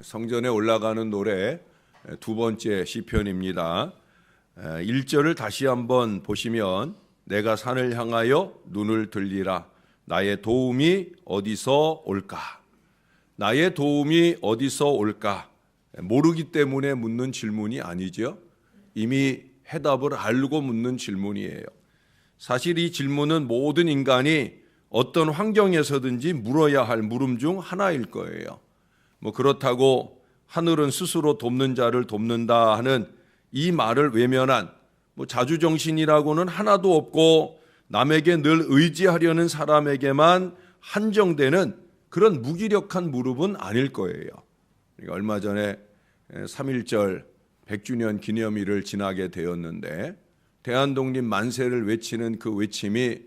성전에 올라가는 노래 두 번째 시편입니다. 1절을 다시 한번 보시면 내가 산을 향하여 눈을 들리라. 나의 도움이 어디서 올까? 나의 도움이 어디서 올까? 모르기 때문에 묻는 질문이 아니죠. 이미 해답을 알고 묻는 질문이에요. 사실 이 질문은 모든 인간이 어떤 환경에서든지 물어야 할 물음 중 하나일 거예요. 그렇다고 하늘은 스스로 돕는 자를 돕는다 하는 이 말을 외면한 자주정신이라고는 하나도 없고 남에게 늘 의지하려는 사람에게만 한정되는 그런 무기력한 무릎은 아닐 거예요. 얼마 전에 3.1절 100주년 기념일을 지나게 되었는데 대한독립 만세를 외치는 그 외침이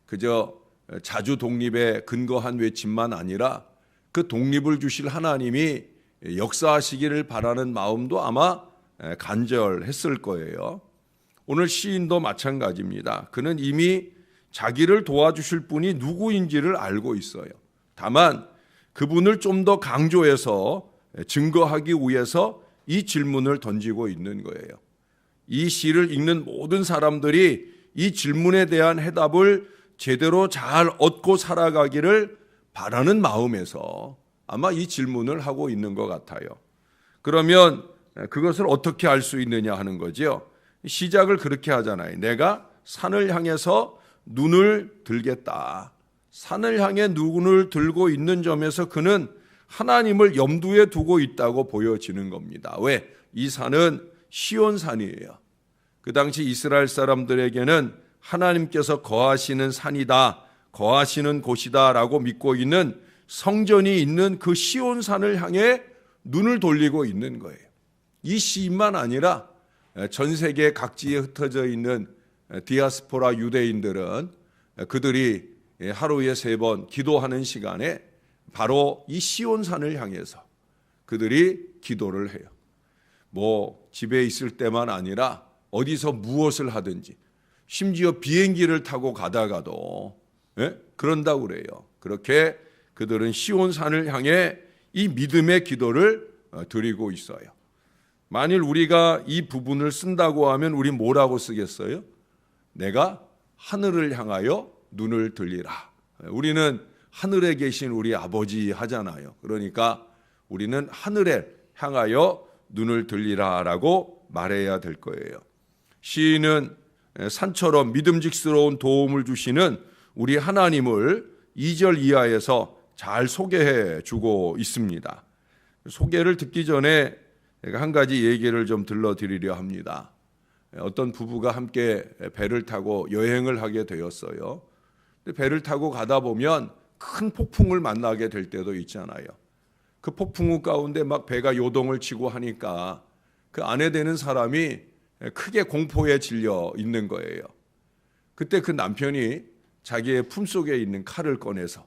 그저 자주 독립에 근거한 외침만 아니라 그 독립을 주실 하나님이 역사하시기를 바라는 마음도 아마 간절했을 거예요. 오늘 시인도 마찬가지입니다. 그는 이미 자기를 도와주실 분이 누구인지를 알고 있어요. 다만 그분을 좀 더 강조해서 증거하기 위해서 이 질문을 던지고 있는 거예요. 이 시를 읽는 모든 사람들이 이 질문에 대한 해답을 제대로 잘 얻고 살아가기를 바라는 마음에서 아마 이 질문을 하고 있는 것 같아요. 그러면 그것을 어떻게 알 수 있느냐 하는 거죠. 시작을 그렇게 하잖아요. 내가 산을 향해서 눈을 들겠다. 산을 향해 눈을 들고 있는 점에서 그는 하나님을 염두에 두고 있다고 보여지는 겁니다. 왜? 이 산은 시온산이에요. 그 당시 이스라엘 사람들에게는 하나님께서 거하시는 산이다, 거하시는 곳이다 라고 믿고 있는 성전이 있는 그 시온산을 향해 눈을 돌리고 있는 거예요. 이 시인만 아니라 전 세계 각지에 흩어져 있는 디아스포라 유대인들은 그들이 하루에 3번 기도하는 시간에 바로 이 시온산을 향해서 그들이 기도를 해요. 집에 있을 때만 아니라 어디서 무엇을 하든지 심지어 비행기를 타고 가다가도 그런다고 그래요. 그렇게 그들은 시온산을 향해 이 믿음의 기도를 드리고 있어요. 만일 우리가 이 부분을 쓴다고 하면 우리 뭐라고 쓰겠어요? 내가 하늘을 향하여 눈을 들리라. 우리는 하늘에 계신 우리 아버지 하잖아요. 그러니까 우리는 하늘에 향하여 눈을 들리라라고 말해야 될 거예요. 시인은 산처럼 믿음직스러운 도움을 주시는 우리 하나님을 2절 이하에서 잘 소개해 주고 있습니다. 소개를 듣기 전에 제가 한 가지 얘기를 좀 들려드리려 합니다. 어떤 부부가 함께 배를 타고 여행을 하게 되었어요. 배를 타고 가다 보면 큰 폭풍을 만나게 될 때도 있잖아요. 그 폭풍우 가운데 막 배가 요동을 치고 하니까 그 아내 되는 사람이 크게 공포에 질려 있는 거예요. 그때 그 남편이 자기의 품속에 있는 칼을 꺼내서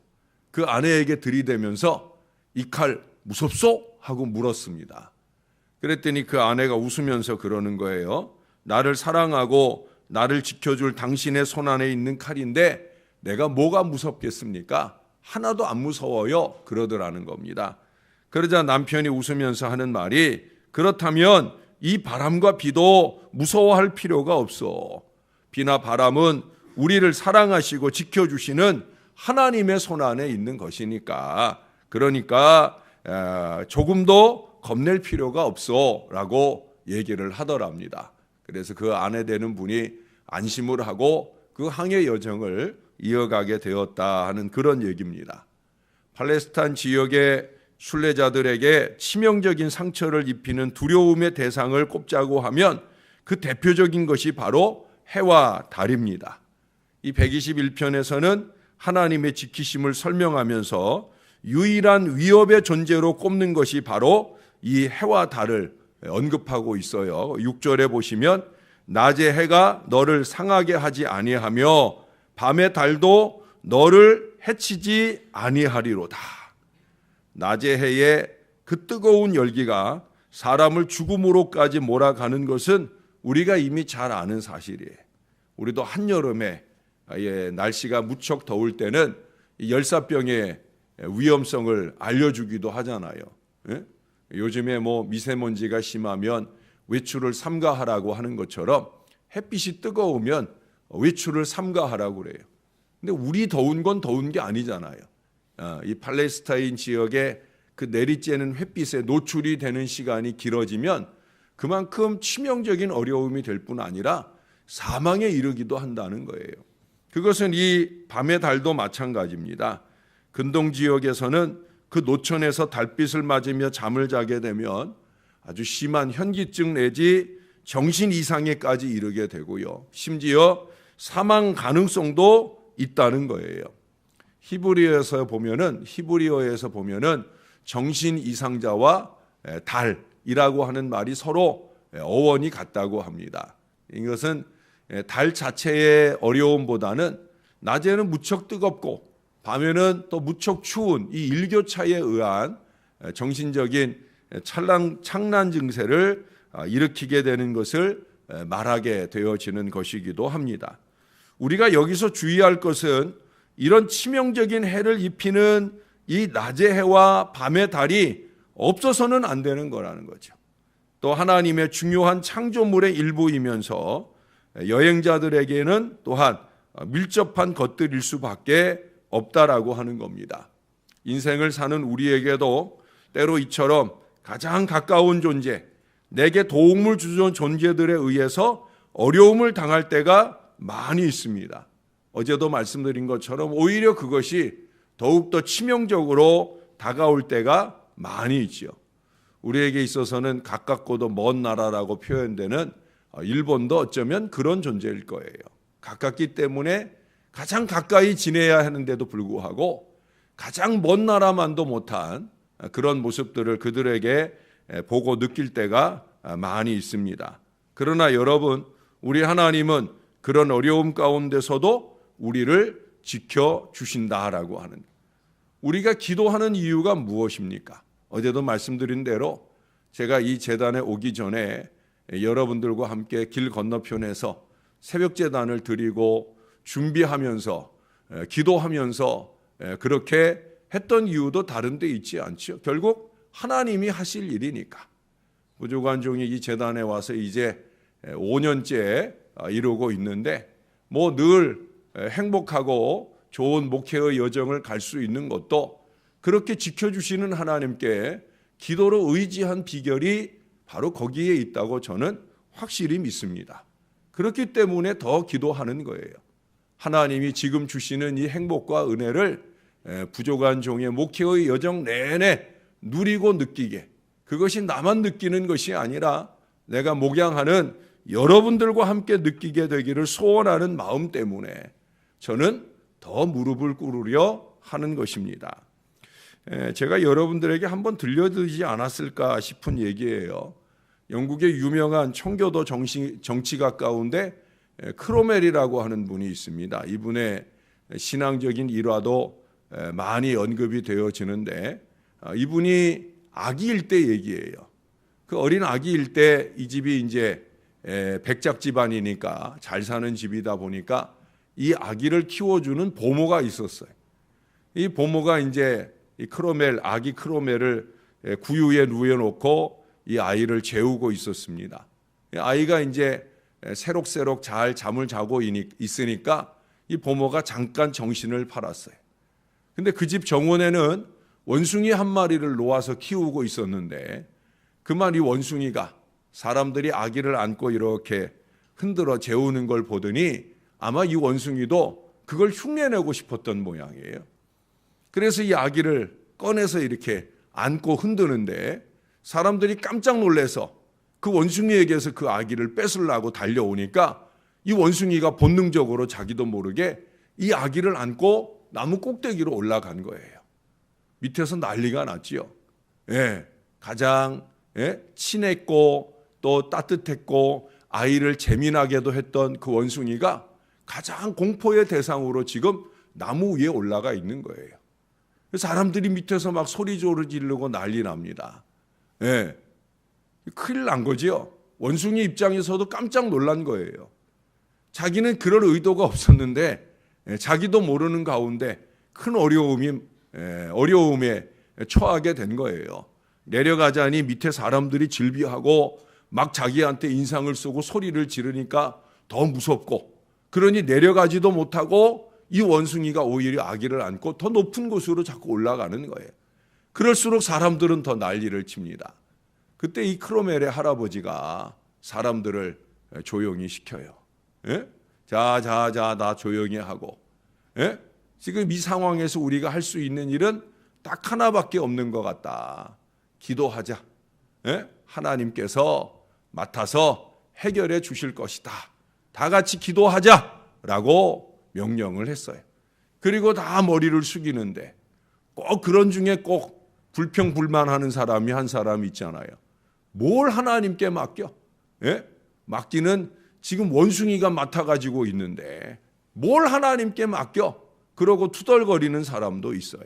그 아내에게 들이대면서 이 칼 무섭소? 하고 물었습니다. 그랬더니 그 아내가 웃으면서 그러는 거예요. 나를 사랑하고 나를 지켜줄 당신의 손 안에 있는 칼인데 내가 뭐가 무섭겠습니까? 하나도 안 무서워요. 그러더라는 겁니다. 그러자 남편이 웃으면서 하는 말이 그렇다면 이 바람과 비도 무서워할 필요가 없어. 비나 바람은 우리를 사랑하시고 지켜주시는 하나님의 손 안에 있는 것이니까 그러니까 조금도 겁낼 필요가 없어 라고 얘기를 하더랍니다. 그래서 그 아내 되는 분이 안심을 하고 그 항해 여정을 이어가게 되었다 하는 그런 얘기입니다. 팔레스타인 지역의 순례자들에게 치명적인 상처를 입히는 두려움의 대상을 꼽자고 하면 그 대표적인 것이 바로 해와 달입니다. 이 121편에서는 하나님의 지키심을 설명하면서 유일한 위협의 존재로 꼽는 것이 바로 이 해와 달을 언급하고 있어요. 6절에 보시면 낮의 해가 너를 상하게 하지 아니하며 밤의 달도 너를 해치지 아니하리로다. 낮의 해의 그 뜨거운 열기가 사람을 죽음으로까지 몰아가는 것은 우리가 이미 잘 아는 사실이에요. 우리도 한여름에 날씨가 무척 더울 때는 열사병의 위험성을 알려주기도 하잖아요. 요즘에 뭐 미세먼지가 심하면 외출을 삼가하라고 하는 것처럼 햇빛이 뜨거우면 외출을 삼가하라고 그래요. 근데 우리 더운 건 더운 게 아니잖아요. 이 팔레스타인 지역에 그 내리쬐는 햇빛에 노출이 되는 시간이 길어지면 그만큼 치명적인 어려움이 될 뿐 아니라 사망에 이르기도 한다는 거예요. 그것은 이 밤의 달도 마찬가지입니다. 근동 지역에서는 그 노천에서 달빛을 맞으며 잠을 자게 되면 아주 심한 현기증 내지 정신 이상에까지 이르게 되고요. 심지어 사망 가능성도 있다는 거예요. 히브리어에서 보면은 정신 이상자와 달이라고 하는 말이 서로 어원이 같다고 합니다. 이것은 달 자체의 어려움보다는 낮에는 무척 뜨겁고 밤에는 또 무척 추운 이 일교차에 의한 정신적인 창란 증세를 일으키게 되는 것을 말하게 되어지는 것이기도 합니다. 우리가 여기서 주의할 것은 이런 치명적인 해를 입히는 이 낮의 해와 밤의 달이 없어서는 안 되는 거라는 거죠. 또 하나님의 중요한 창조물의 일부이면서 여행자들에게는 또한 밀접한 것들일 수밖에 없다라고 하는 겁니다. 인생을 사는 우리에게도 때로 이처럼 가장 가까운 존재, 내게 도움을 주는 존재들에 의해서 어려움을 당할 때가 많이 있습니다. 어제도 말씀드린 것처럼 오히려 그것이 더욱더 치명적으로 다가올 때가 많이 있죠. 우리에게 있어서는 가깝고도 먼 나라라고 표현되는 일본도 어쩌면 그런 존재일 거예요. 가깝기 때문에 가장 가까이 지내야 하는데도 불구하고 가장 먼 나라만도 못한 그런 모습들을 그들에게 보고 느낄 때가 많이 있습니다. 그러나 여러분, 우리 하나님은 그런 어려움 가운데서도 우리를 지켜주신다라고 하는, 우리가 기도하는 이유가 무엇입니까? 어제도 말씀드린 대로 제가 이 제단에 오기 전에 여러분들과 함께 길 건너편에서 새벽 제단을 드리고 준비하면서 기도하면서 그렇게 했던 이유도 다른 데 있지 않죠. 결국 하나님이 하실 일이니까. 부족한 종이 이 제단에 와서 이제 5년째 이루고 있는데 뭐 늘 행복하고 좋은 목회의 여정을 갈 수 있는 것도 그렇게 지켜주시는 하나님께 기도로 의지한 비결이 바로 거기에 있다고 저는 확실히 믿습니다. 그렇기 때문에 더 기도하는 거예요. 하나님이 지금 주시는 이 행복과 은혜를 부족한 종의 목회의 여정 내내 누리고 느끼게, 그것이 나만 느끼는 것이 아니라 내가 목양하는 여러분들과 함께 느끼게 되기를 소원하는 마음 때문에 저는 더 무릎을 꿇으려 하는 것입니다. 제가 여러분들에게 한번 들려드리지 않았을까 싶은 얘기예요. 영국의 유명한 청교도 정치가 가운데 크로멜이라고 하는 분이 있습니다. 이분의 신앙적인 일화도 많이 언급이 되어지는데 이분이 아기일 때 얘기예요. 그 어린 아기일 때 이 집이 이제 백작 집안이니까 잘 사는 집이다 보니까 이 아기를 키워주는 보모가 있었어요. 이 보모가 이제 이 아기 크로멜을 구유에 누워놓고 이 아이를 재우고 있었습니다. 아이가 이제 새록새록 잘 잠을 자고 있으니까 이 보모가 잠깐 정신을 팔았어요. 근데 그 집 정원에는 원숭이 한 마리를 놓아서 키우고 있었는데 그만 이 원숭이가 사람들이 아기를 안고 이렇게 흔들어 재우는 걸 보더니 아마 이 원숭이도 그걸 흉내내고 싶었던 모양이에요. 그래서 이 아기를 꺼내서 이렇게 안고 흔드는데 사람들이 깜짝 놀라서 그 원숭이에게서 그 아기를 뺏으려고 달려오니까 이 원숭이가 본능적으로 자기도 모르게 이 아기를 안고 나무 꼭대기로 올라간 거예요. 밑에서 난리가 났지요. 가장 친했고 또 따뜻했고 아이를 재민하게도 했던 그 원숭이가 가장 공포의 대상으로 지금 나무 위에 올라가 있는 거예요. 사람들이 밑에서 막 소리 지르고 난리 납니다. 큰일 난 거지요. 원숭이 입장에서도 깜짝 놀란 거예요. 자기는 그럴 의도가 없었는데 자기도 모르는 가운데 큰 어려움에 처하게 된 거예요. 내려가자니 밑에 사람들이 질비하고 막 자기한테 인상을 쓰고 소리를 지르니까 더 무섭고, 그러니 내려가지도 못하고 이 원숭이가 오히려 아기를 안고 더 높은 곳으로 자꾸 올라가는 거예요. 그럴수록 사람들은 더 난리를 칩니다. 그때 이 크로멜의 할아버지가 사람들을 조용히 시켜요. 예? 자, 나 조용히 하고. 예? 지금 이 상황에서 우리가 할 수 있는 일은 딱 하나밖에 없는 것 같다. 기도하자. 예? 하나님께서 맡아서 해결해 주실 것이다. 다 같이 기도하자라고 명령을 했어요. 그리고 다 머리를 숙이는데 꼭 그런 중에 꼭 불평불만하는 사람이 한 사람 있잖아요. 뭘 하나님께 맡겨? 예? 맡기는 지금 원숭이가 맡아가지고 있는데 뭘 하나님께 맡겨? 그러고 투덜거리는 사람도 있어요.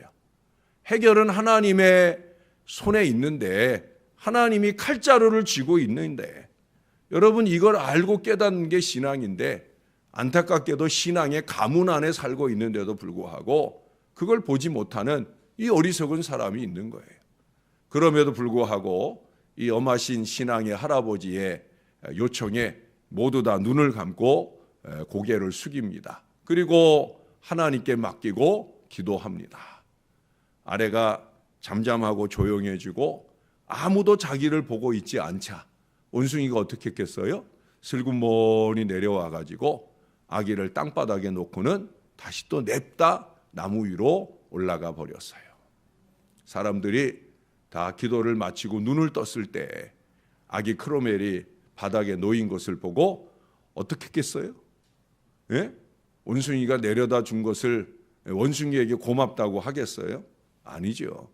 해결은 하나님의 손에 있는데, 하나님이 칼자루를 쥐고 있는데, 여러분 이걸 알고 깨닫는 게 신앙인데, 안타깝게도 신앙의 가문 안에 살고 있는데도 불구하고 그걸 보지 못하는 이 어리석은 사람이 있는 거예요. 그럼에도 불구하고 이 엄하신 신앙의 할아버지의 요청에 모두 다 눈을 감고 고개를 숙입니다. 그리고 하나님께 맡기고 기도합니다. 아내가 잠잠하고 조용해지고 아무도 자기를 보고 있지 않자 원숭이가 어떻게 했겠어요? 슬그머니 내려와 가지고 아기를 땅바닥에 놓고는 다시 또 냅다 나무 위로 올라가 버렸어요. 사람들이 다 기도를 마치고 눈을 떴을 때 아기 크로멜이 바닥에 놓인 것을 보고 어떻게 했겠어요? 예? 원숭이가 내려다 준 것을 원숭이에게 고맙다고 하겠어요? 아니죠.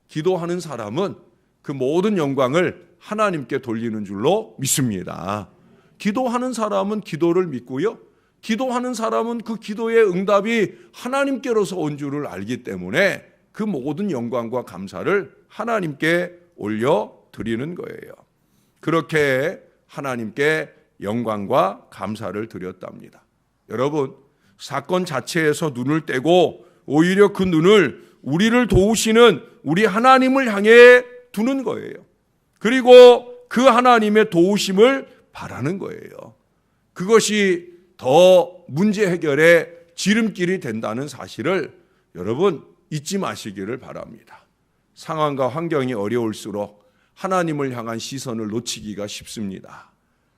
기도하는 사람은 그 모든 영광을 하나님께 돌리는 줄로 믿습니다. 기도하는 사람은 기도를 믿고요. 기도하는 사람은 그 기도의 응답이 하나님께로서 온 줄을 알기 때문에 그 모든 영광과 감사를 하나님께 올려드리는 거예요. 그렇게 하나님께 영광과 감사를 드렸답니다. 여러분, 사건 자체에서 눈을 떼고 오히려 그 눈을 우리를 도우시는 우리 하나님을 향해 두는 거예요. 그리고 그 하나님의 도우심을 바라는 거예요. 그것이 더 문제 해결의 지름길이 된다는 사실을 여러분 잊지 마시기를 바랍니다. 상황과 환경이 어려울수록 하나님을 향한 시선을 놓치기가 쉽습니다.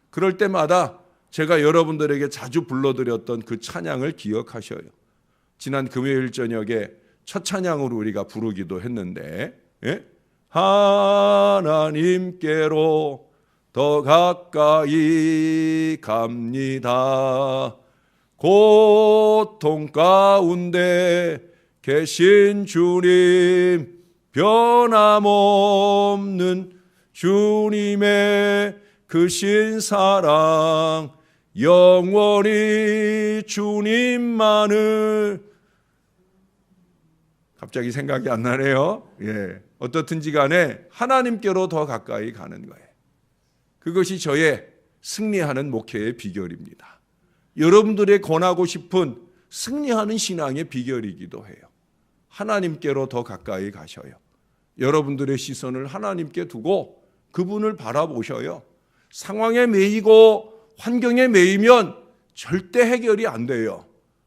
그럴 때마다 제가 여러분들에게 자주 불러드렸던 그 찬양을 기억하셔요. 지난 금요일 저녁에 첫 찬양으로 우리가 부르기도 했는데, 예? 하나님께로 더 가까이 갑니다. 고통 가운데 계신 주님, 변함없는 주님의 크신 사랑, 영원히 주님만을. 갑자기 생각이 안 나네요. 예. 어떻든지 간에 하나님께로 더 가까이 가는 거예요. 그것이 저의 승리하는 목회의 비결입니다. 여러분들의 권하고 싶은 승리하는 신앙의 비결이기도 해요. 하나님께로 더 가까이 가셔요. 여러분들의 시선을 하나님께 두고 그분을 바라보셔요. 상황에 매이고 환경에 매이면 절대 해결이 안 돼요.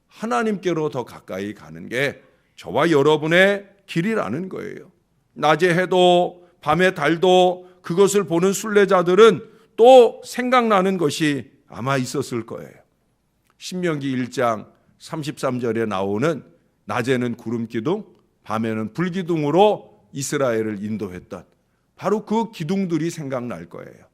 하나님께로 더 가까이 가는 게 저와 여러분의 길이라는 거예요. 낮에 해도 밤에 달도 그것을 보는 순례자들은 또 생각나는 것이 아마 있었을 거예요. 신명기 1장 33절에 나오는 낮에는 구름 기둥, 밤에는 불 기둥으로 이스라엘을 인도했던 바로 그 기둥들이 생각날 거예요.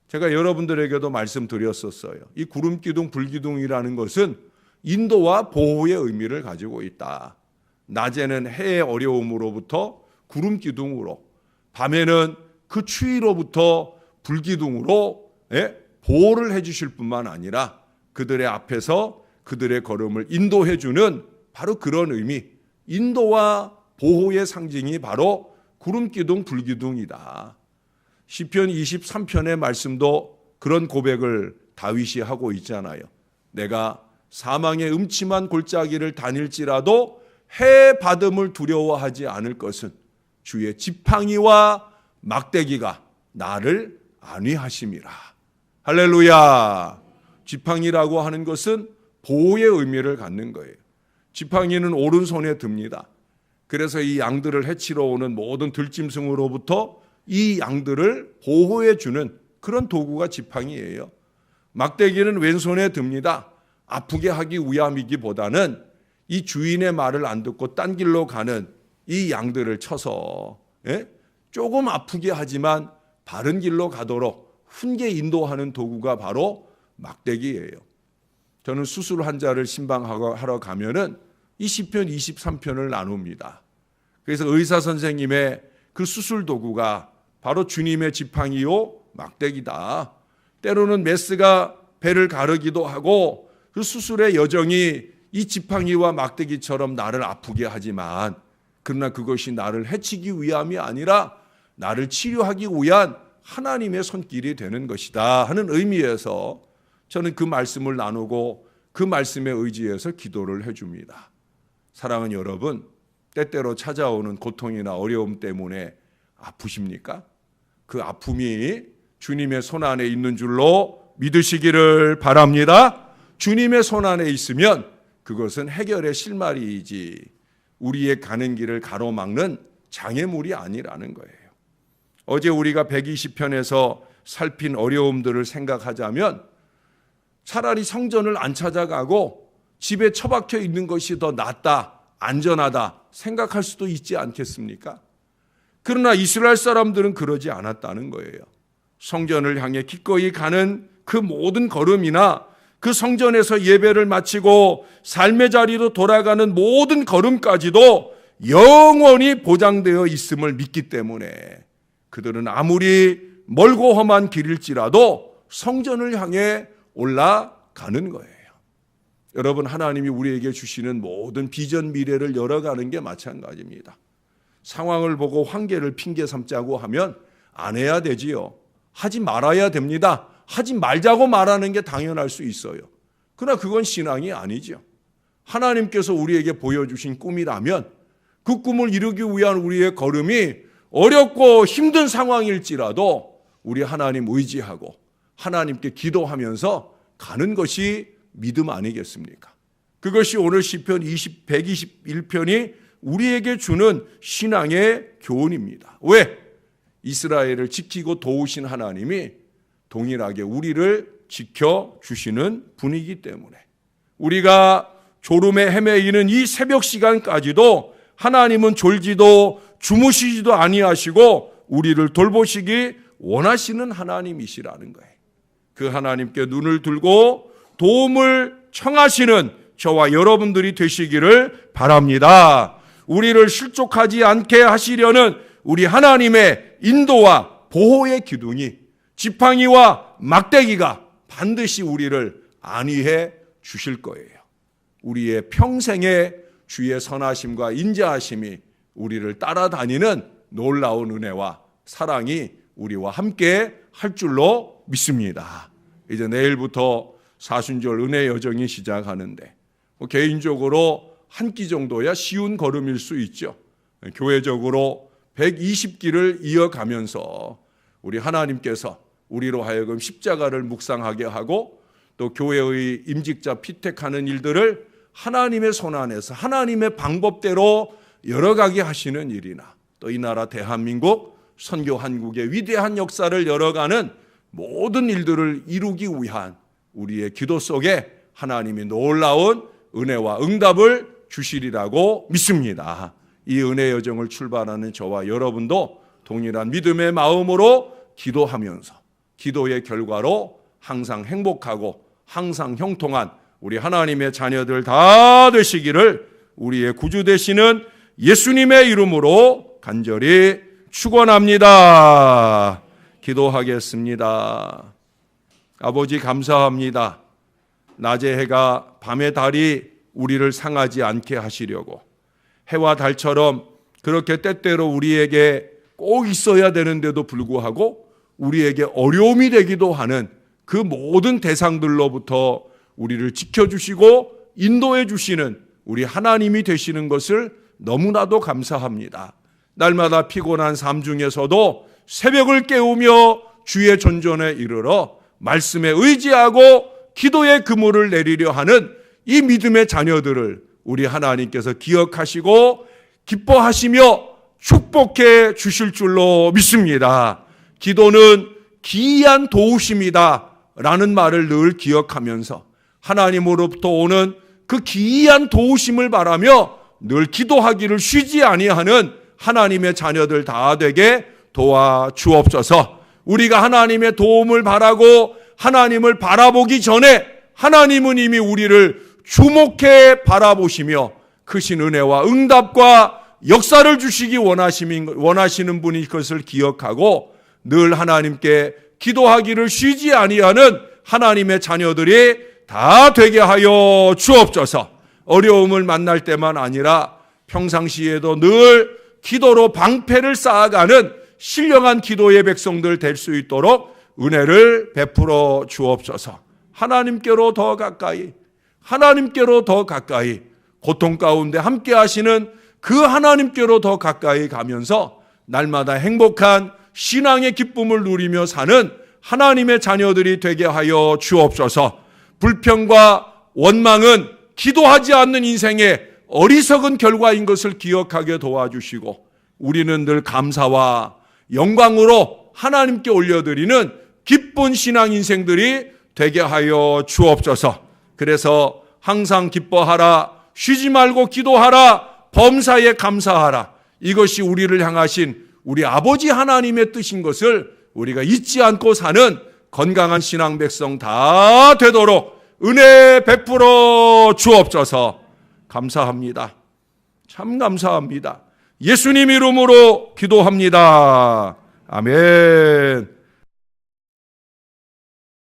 제가 여러분들에게도 말씀드렸었어요. 이 구름 기둥, 불 기둥이라는 것은 인도와 보호의 의미를 가지고 있다. 낮에는 해의 어려움으로부터 구름 기둥으로, 밤에는 그 추위로부터 불 기둥으로 보호를 해주실 뿐만 아니라 그들의 앞에서 그들의 걸음을 인도해 주는 바로 그런 의미, 인도와 보호의 상징이 바로 구름 기둥, 불 기둥이다. 시편 23편의 말씀도 그런 고백을 다윗이 하고 있잖아요. 내가 사망의 음침한 골짜기를 다닐지라도 해 받음을 두려워하지 않을 것은 주의 지팡이와 막대기가 나를 안위하심이라. 할렐루야. 지팡이라고 하는 것은 보호의 의미를 갖는 거예요. 지팡이는 오른손에 듭니다. 그래서 이 양들을 해치러 오는 모든 들짐승으로부터 이 양들을 보호해 주는 그런 도구가 지팡이예요. 막대기는 왼손에 듭니다. 아프게 하기 위함이기보다는 이 주인의 말을 안 듣고 딴 길로 가는 이 양들을 쳐서 조금 아프게 하지만 바른 길로 가도록 훈계 인도하는 도구가 바로 막대기예요. 저는 수술 환자를 신방하러 가면은 이 시편 23편을 나눕니다. 그래서 의사 선생님의 그 수술 도구가 바로 주님의 지팡이요 막대기다. 때로는 메스가 배를 가르기도 하고 그 수술의 여정이 이 지팡이와 막대기처럼 나를 아프게 하지만 그러나 그것이 나를 해치기 위함이 아니라 나를 치료하기 위한 하나님의 손길이 되는 것이다 하는 의미에서 저는 그 말씀을 나누고 그 말씀에 의지해서 기도를 해줍니다. 사랑하는 여러분, 때때로 찾아오는 고통이나 어려움 때문에 아프십니까? 그 아픔이 주님의 손 안에 있는 줄로 믿으시기를 바랍니다. 주님의 손 안에 있으면 그것은 해결의 실마리이지 우리의 가는 길을 가로막는 장애물이 아니라는 거예요. 어제 우리가 120편에서 살핀 어려움들을 생각하자면 차라리 성전을 안 찾아가고 집에 처박혀 있는 것이 더 낫다, 안전하다 생각할 수도 있지 않겠습니까? 그러나 이스라엘 사람들은 그러지 않았다는 거예요. 성전을 향해 기꺼이 가는 그 모든 걸음이나 그 성전에서 예배를 마치고 삶의 자리로 돌아가는 모든 걸음까지도 영원히 보장되어 있음을 믿기 때문에 그들은 아무리 멀고 험한 길일지라도 성전을 향해 올라가는 거예요. 여러분, 하나님이 우리에게 주시는 모든 비전 미래를 열어가는 게 마찬가지입니다. 상황을 보고 환계를 핑계 삼자고 하면 안 해야 되지요. 하지 말아야 됩니다. 하지 말자고 말하는 게 당연할 수 있어요. 그러나 그건 신앙이 아니죠. 하나님께서 우리에게 보여주신 꿈이라면 그 꿈을 이루기 위한 우리의 걸음이 어렵고 힘든 상황일지라도 우리 하나님 의지하고 하나님께 기도하면서 가는 것이 믿음 아니겠습니까? 그것이 오늘 시편 121편이 우리에게 주는 신앙의 교훈입니다. 왜? 이스라엘을 지키고 도우신 하나님이 동일하게 우리를 지켜주시는 분이기 때문에 우리가 졸음에 헤매이는 이 새벽 시간까지도 하나님은 졸지도 주무시지도 아니하시고 우리를 돌보시기 원하시는 하나님이시라는 거예요. 그 하나님께 눈을 들고 도움을 청하시는 저와 여러분들이 되시기를 바랍니다. 우리를 실족하지 않게 하시려는 우리 하나님의 인도와 보호의 기둥이 지팡이와 막대기가 반드시 우리를 안위해 주실 거예요. 우리의 평생의 주의 선하심과 인자하심이 우리를 따라다니는 놀라운 은혜와 사랑이 우리와 함께 할 줄로 믿습니다. 이제 내일부터 사순절 은혜 여정이 시작하는데 개인적으로 한 끼 정도야 쉬운 걸음일 수 있죠. 교회적으로 120끼를 이어가면서 우리 하나님께서 우리로 하여금 십자가를 묵상하게 하고 또 교회의 임직자 피택하는 일들을 하나님의 손 안에서 하나님의 방법대로 열어가게 하시는 일이나 또 이 나라 대한민국 선교 한국의 위대한 역사를 열어가는 모든 일들을 이루기 위한 우리의 기도 속에 하나님이 놀라운 은혜와 응답을 주시리라고 믿습니다. 이 은혜 여정을 출발하는 저와 여러분도 동일한 믿음의 마음으로 기도하면서 기도의 결과로 항상 행복하고 항상 형통한 우리 하나님의 자녀들 다 되시기를 우리의 구주 되시는 예수님의 이름으로 간절히 축원합니다. 기도하겠습니다. 아버지 감사합니다. 낮의 해가 밤의 달이 우리를 상하지 않게 하시려고 해와 달처럼 그렇게 때때로 우리에게 꼭 있어야 되는데도 불구하고 우리에게 어려움이 되기도 하는 그 모든 대상들로부터 우리를 지켜주시고 인도해 주시는 우리 하나님이 되시는 것을 너무나도 감사합니다. 날마다 피곤한 삶 중에서도 새벽을 깨우며 주의 전전에 이르러 말씀에 의지하고 기도의 그물을 내리려 하는 이 믿음의 자녀들을 우리 하나님께서 기억하시고 기뻐하시며 축복해 주실 줄로 믿습니다. 기도는 기이한 도우심이다 라는 말을 늘 기억하면서 하나님으로부터 오는 그 기이한 도우심을 바라며 늘 기도하기를 쉬지 아니하는 하나님의 자녀들 다 되게 도와주옵소서. 우리가 하나님의 도움을 바라고 하나님을 바라보기 전에 하나님은 이미 우리를 주목해 바라보시며 크신 은혜와 응답과 역사를 주시기 원하시는 분이 그것을 기억하고 늘 하나님께 기도하기를 쉬지 아니하는 하나님의 자녀들이 다 되게 하여 주옵소서. 어려움을 만날 때만 아니라 평상시에도 늘 기도로 방패를 쌓아가는 신령한 기도의 백성들 될 수 있도록 은혜를 베풀어 주옵소서. 하나님께로 더 가까이, 하나님께로 더 가까이, 고통 가운데 함께 하시는 그 하나님께로 더 가까이 가면서 날마다 행복한 신앙의 기쁨을 누리며 사는 하나님의 자녀들이 되게 하여 주옵소서. 불평과 원망은 기도하지 않는 인생의 어리석은 결과인 것을 기억하게 도와주시고 우리는 늘 감사와 영광으로 하나님께 올려드리는 기쁜 신앙 인생들이 되게 하여 주옵소서. 그래서 항상 기뻐하라, 쉬지 말고 기도하라, 범사에 감사하라. 이것이 우리를 향하신 우리 아버지 하나님의 뜻인 것을 우리가 잊지 않고 사는 건강한 신앙 백성 다 되도록 은혜 베풀어 주옵소서. 감사합니다. 참 감사합니다. 예수님 이름으로 기도합니다. 아멘.